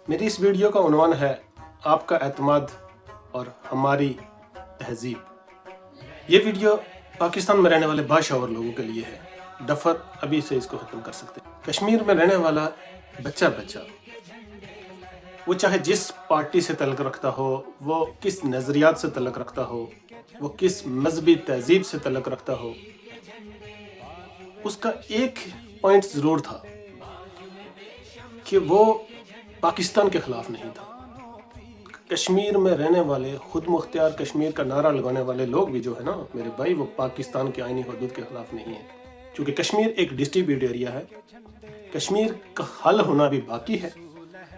मेरी इस वीडियो का उन्वान है आप का एतमाद और हमारी तहजीब। ये वीडियो पाकिस्तान में रहने वाले बाशऊर लोगों के लिए है। डफर अभी से इसको ख़त्म कर सकते हैं। कश्मीर में रहने वाला बच्चा वो चाहे जिस पार्टी से तल्लुक़ रखता हो, वो किस नज़रियात से तल्लुक़ रखता हो, वो किस मजहबी तहजीब से तल्लुक़ रखता हो, उसका एक पॉइंट ज़रूर था कि वो पाकिस्तान के ख़िलाफ़ नहीं था। कश्मीर में रहने वाले खुद मुख्तियार कश्मीर का नारा लगाने वाले लोग भी जो है ना मेरे भाई, वो पाकिस्तान के आईनी हदूद के ख़िलाफ़ नहीं है। क्योंकि कश्मीर एक डिस्ट्रीब्यूट एरिया है, कश्मीर का हल होना भी बाकी है।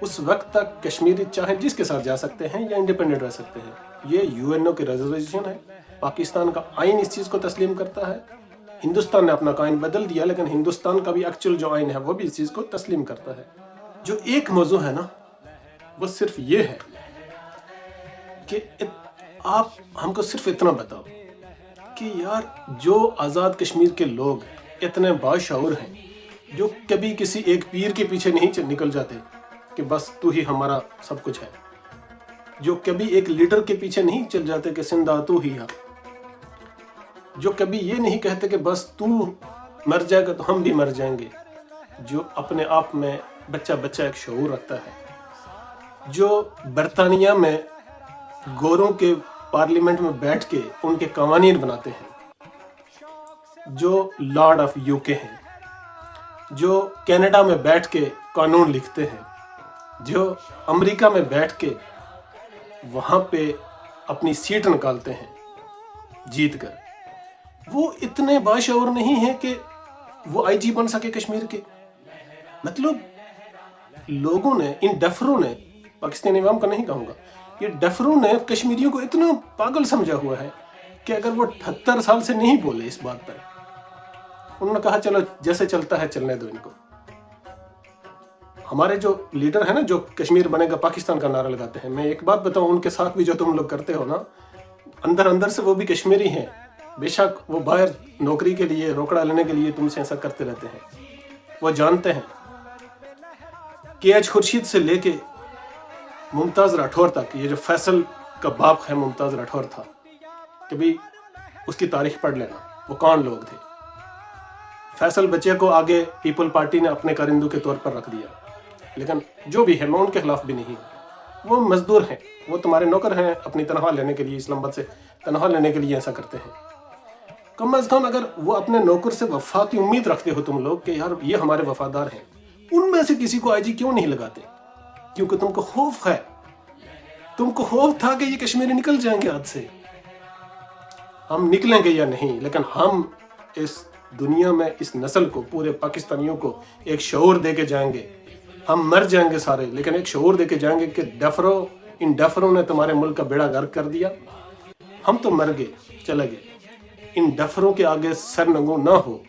उस वक्त तक कश्मीरी चाहे जिसके साथ जा सकते हैं या इंडिपेंडेंट रह सकते हैं। ये यूएनओ की रेजोल्यूशन है, पाकिस्तान का आइन इस चीज़ को तस्लीम करता है। हिंदुस्तान ने अपना आइन बदल दिया, लेकिन हिंदुस्तान का भी एक्चुअल जो आइन है वो भी इस चीज़ को तस्लीम करता है। जो एक मौजू है ना, वो सिर्फ ये है कि आप हमको सिर्फ इतना बताओ कि यार जो आज़ाद कश्मीर के लोग इतने बाशऊर हैं, जो कभी किसी एक पीर के पीछे नहीं निकल जाते कि बस तू ही हमारा सब कुछ है, जो कभी एक लीडर के पीछे नहीं चल जाते कि सिंधा तू ही है, जो कभी ये नहीं कहते कि बस तू मर जाएगा तो हम भी मर जाएंगे, जो अपने आप में बच्चा एक शऊर रखता है, जो बरतानिया में गोरों के पार्लियामेंट में बैठ के उनके कवानीन बनाते हैं, जो लॉर्ड ऑफ यूके हैं, जो कनाडा में बैठ के कानून लिखते हैं, जो अमेरिका में बैठ के वहाँ पे अपनी सीट निकालते हैं जीत कर, वो इतने बाशऊर नहीं हैं कि वो आईजी बन सके कश्मीर के। मतलब लोगों ने, इन डफरों ने, पाकिस्तानी अवाम का नहीं कहूँगा, ये डफरों ने कश्मीरियों को इतना पागल समझा हुआ है कि अगर वो 78 साल से नहीं बोले इस बात पर, उन्होंने कहा चलो जैसे चलता है चलने दो इनको। हमारे जो लीडर है ना, जो कश्मीर बनेगा पाकिस्तान का नारा लगाते हैं, मैं एक बात बताऊं, उनके साथ भी जो तुम लोग करते हो ना, अंदर से वो भी कश्मीरी हैं। बेशक वो बाहर नौकरी के लिए, रोकड़ा लेने के लिए तुमसे ऐसा करते रहते हैं। वो जानते हैं कि एच खुर्शीद से लेके मुमताज़ राठौर तक, ये जो फैसल का बाप है मुमताज़ राठौर था, कभी उसकी तारीख पढ़ लेना, वो कौन लोग थे। फैसल बच्चे को आगे पीपल पार्टी ने अपने कारिंदू के तौर पर रख दिया, लेकिन जो भी है मैं उनके खिलाफ भी नहीं हूँ। वो मजदूर हैं, वो तुम्हारे नौकर हैं, अपनी तनख्वाह लेने के लिए, इस्लामाबाद से तनख्वाह लेने के लिए ऐसा करते हैं। कम अज़ कम अगर वो अपने नौकर से वफा की उम्मीद रखते हो तुम लोग कि यार ये हमारे वफादार हैं, उनमें से किसी को आईजी क्यों नहीं लगाते? क्योंकि तुमको खौफ है, तुमको खौफ था कि ये कश्मीरी निकल जाएंगे हाथ से। हम निकलेंगे या नहीं, लेकिन हम इस दुनिया में इस नस्ल को, पूरे पाकिस्तानियों को एक शऊर दे के जाएंगे। हम मर जाएंगे सारे, लेकिन एक शऊर दे के जाएंगे कि इन डफरों ने तुम्हारे मुल्क का बेड़ा गर्क कर दिया। हम तो मर गए, चले गए, इन डफरों के आगे सर नंगो ना हो।